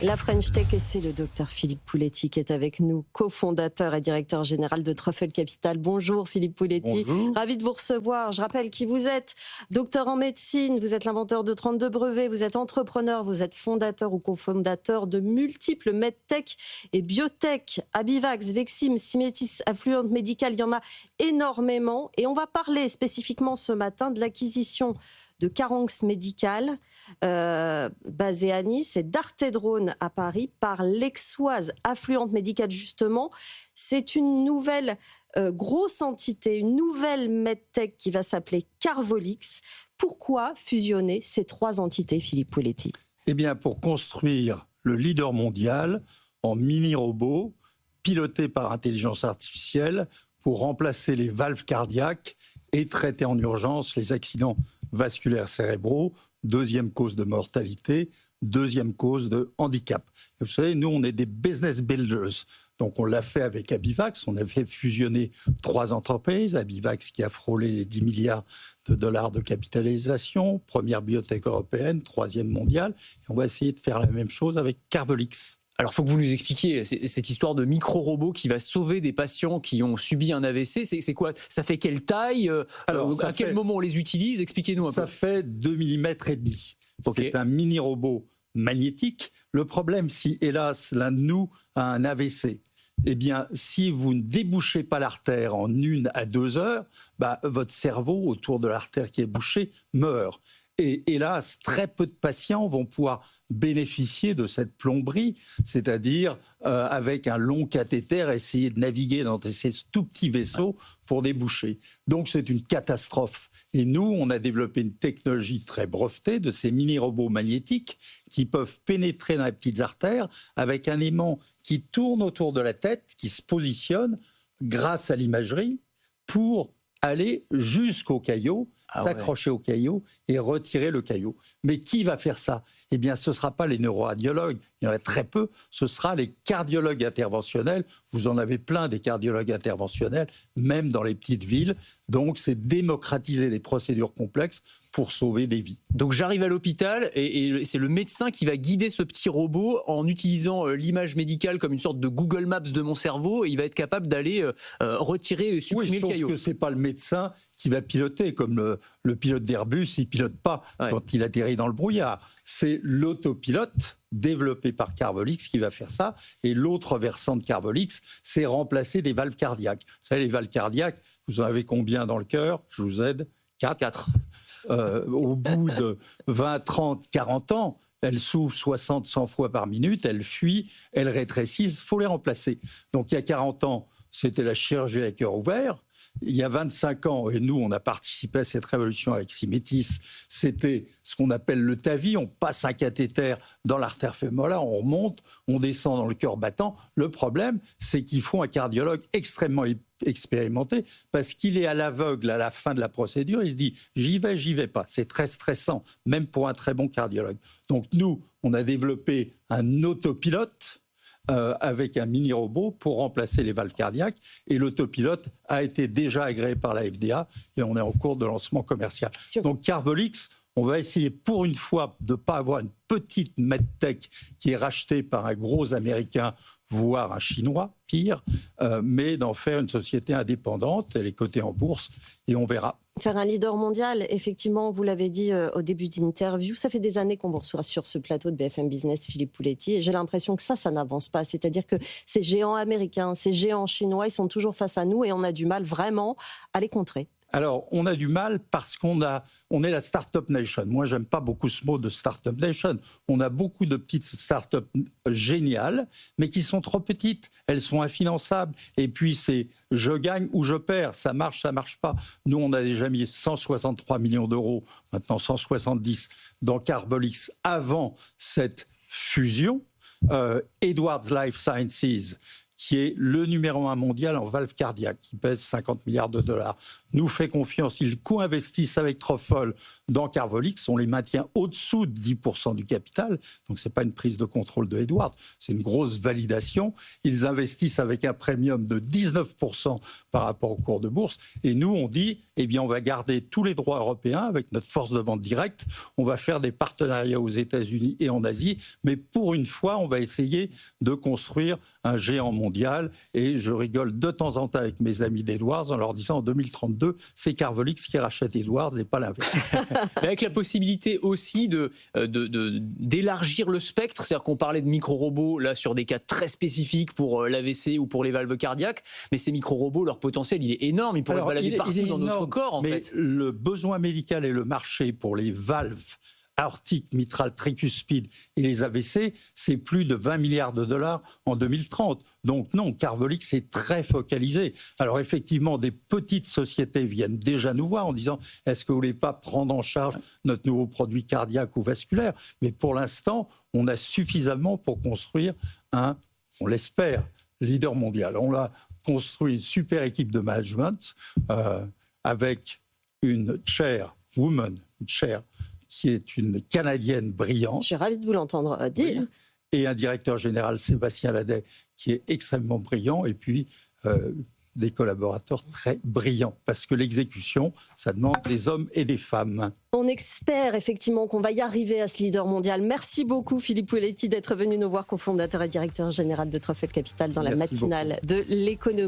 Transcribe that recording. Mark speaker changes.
Speaker 1: La French Tech, et c'est le docteur Philippe Pouletti qui est avec nous, cofondateur et directeur général de Truffle Capital. Bonjour Philippe Pouletti.
Speaker 2: Bonjour.
Speaker 1: Ravi de vous recevoir. Je rappelle qui vous êtes. Docteur en médecine, vous êtes l'inventeur de 32 brevets, vous êtes entrepreneur, vous êtes fondateur ou cofondateur de multiples medtech et biotech, Abivax, Vexim, Symetis, Affluent Medical, il y en a énormément. Et on va parler spécifiquement ce matin de l'acquisition de Caranx Medical, basé à Nice, et d'Artedrone à Paris, par l'Eixoise Affluent Medical, justement. C'est une nouvelle grosse entité, une nouvelle medtech qui va s'appeler Carvolix. Pourquoi fusionner ces trois entités, Philippe Pouletti ?
Speaker 2: Eh bien, pour construire le leader mondial en mini-robots pilotés par intelligence artificielle pour remplacer les valves cardiaques et traiter en urgence les accidents vasculaires cérébraux, deuxième cause de mortalité, deuxième cause de handicap. Et vous savez, nous, on est des business builders. Donc, on l'a fait avec Abivax. On a fait fusionner 3 entreprises. Abivax qui a frôlé les 10 milliards de dollars de capitalisation, première biotech européenne, 3e mondiale. Et on va essayer de faire la même chose avec Carvolix.
Speaker 3: Alors, il faut que vous nous expliquiez cette histoire de micro-robot qui va sauver des patients qui ont subi un AVC. C'est quoi ? Ça fait quelle taille ? À quel moment on les utilise ? Expliquez-nous un peu.
Speaker 2: Ça fait 2,5 mm.
Speaker 3: Okay.
Speaker 2: C'est un mini-robot magnétique. Le problème, si hélas l'un de nous a un AVC, eh bien, si vous ne débouchez pas l'artère en 1 à 2 heures, votre cerveau autour de l'artère qui est bouchée meurt. Et hélas, très peu de patients vont pouvoir bénéficier de cette plomberie, c'est-à-dire avec un long cathéter, essayer de naviguer dans ces tout petits vaisseaux pour déboucher. Donc c'est une catastrophe. Et nous, on a développé une technologie très brevetée de ces mini-robots magnétiques qui peuvent pénétrer dans les petites artères avec un aimant qui tourne autour de la tête, qui se positionne grâce à l'imagerie pour aller jusqu'au caillot, s'accrocher au caillot et retirer le caillot. Mais qui va faire ça ? Eh bien, ce ne sera pas les neuroradiologues, il y en a très peu, ce sera les cardiologues interventionnels. Vous en avez plein des cardiologues interventionnels, même dans les petites villes. Donc, c'est démocratiser les procédures complexes pour sauver des vies.
Speaker 3: Donc, j'arrive à l'hôpital et c'est le médecin qui va guider ce petit robot en utilisant l'image médicale comme une sorte de Google Maps de mon cerveau et il va être capable d'aller retirer et supprimer le caillot.
Speaker 2: Oui, sauf que ce n'est pas le médecin qui va piloter, comme le pilote d'Airbus, il ne pilote pas quand il atterrit dans le brouillard. C'est l'autopilote développé par Carvolix qui va faire ça. Et l'autre versant de Carvolix, c'est remplacer des valves cardiaques. Vous savez, les valves cardiaques, vous en avez combien dans le cœur ? Je vous aide. 4. Au bout de 20, 30, 40 ans, elles s'ouvrent 60, 100 fois par minute, elles fuient, elles rétrécissent, il faut les remplacer. Donc il y a 40 ans, c'était la chirurgie à cœur ouvert. Il y a 25 ans, et nous, on a participé à cette révolution avec Symetis, c'était ce qu'on appelle le TAVI. On passe un cathéter dans l'artère fémorale, on remonte, on descend dans le cœur battant. Le problème, c'est qu'il faut un cardiologue extrêmement expérimenté parce qu'il est à l'aveugle à la fin de la procédure. Il se dit « j'y vais pas ». C'est très stressant, même pour un très bon cardiologue. Donc nous, on a développé un autopilote avec un mini-robot pour remplacer les valves cardiaques. Et l'autopilote a été déjà agréé par la FDA et on est en cours de lancement commercial. Donc Carvolix, on va essayer pour une fois de ne pas avoir une petite medtech qui est rachetée par un gros Américain, voire un Chinois, pire, mais d'en faire une société indépendante. Elle est cotée en bourse et on verra.
Speaker 1: Faire un leader mondial, effectivement, vous l'avez dit au début d'interview, ça fait des années qu'on vous reçoit sur ce plateau de BFM Business, Philippe Pouletti, et j'ai l'impression que ça n'avance pas. C'est-à-dire que ces géants américains, ces géants chinois, ils sont toujours face à nous et on a du mal vraiment à les contrer.
Speaker 2: Alors, on a du mal parce on est la Startup Nation. Moi, j'aime pas beaucoup ce mot de Startup Nation. On a beaucoup de petites startups géniales, mais qui sont trop petites. Elles sont infinançables. Et puis, c'est je gagne ou je perds. Ça marche pas. Nous, on a déjà mis 163 millions d'euros, maintenant 170, dans Carvolix avant cette fusion. Edwards Life Sciences, qui est le numéro 1 mondial en valve cardiaque, qui pèse 50 milliards de dollars, nous fait confiance. Ils co-investissent avec Truffle dans Carvolix. On les maintient au-dessous de 10% du capital. Donc, ce n'est pas une prise de contrôle de Edwards. C'est une grosse validation. Ils investissent avec un premium de 19% par rapport au cours de bourse. Et nous, on dit, eh bien, on va garder tous les droits européens avec notre force de vente directe. On va faire des partenariats aux États-Unis et en Asie. Mais pour une fois, on va essayer de construire un géant mondial. Et je rigole de temps en temps avec mes amis d'Edwards en leur disant en 2032, c'est Carvolix qui rachète Edwards et pas l'inverse.
Speaker 3: Avec la possibilité aussi d'élargir le spectre, c'est-à-dire qu'on parlait de micro-robots là sur des cas très spécifiques pour l'AVC ou pour les valves cardiaques, mais ces micro-robots, leur potentiel, il est énorme, ils pourraient se balader partout dans notre corps en fait.
Speaker 2: Le besoin médical et le marché pour les valves aortique, mitrale, tricuspide et les AVC, c'est plus de 20 milliards de dollars en 2030. Donc non, Carvolix est très focalisé. Alors effectivement, des petites sociétés viennent déjà nous voir en disant « Est-ce que vous voulez pas prendre en charge notre nouveau produit cardiaque ou vasculaire ?» Mais pour l'instant, on a suffisamment pour construire on l'espère, leader mondial. On a construit une super équipe de management avec une chairwoman, qui est une Canadienne brillante.
Speaker 1: Je suis ravie de vous l'entendre dire.
Speaker 2: Oui. Et un directeur général, Sébastien Ladet, qui est extrêmement brillant. Et puis, des collaborateurs très brillants. Parce que l'exécution, ça demande des hommes et des femmes.
Speaker 1: On espère effectivement qu'on va y arriver à ce leader mondial. Merci beaucoup, Philippe Pouletti, d'être venu nous voir, cofondateur et directeur général de Truffle Capital dans la matinale de l'économie.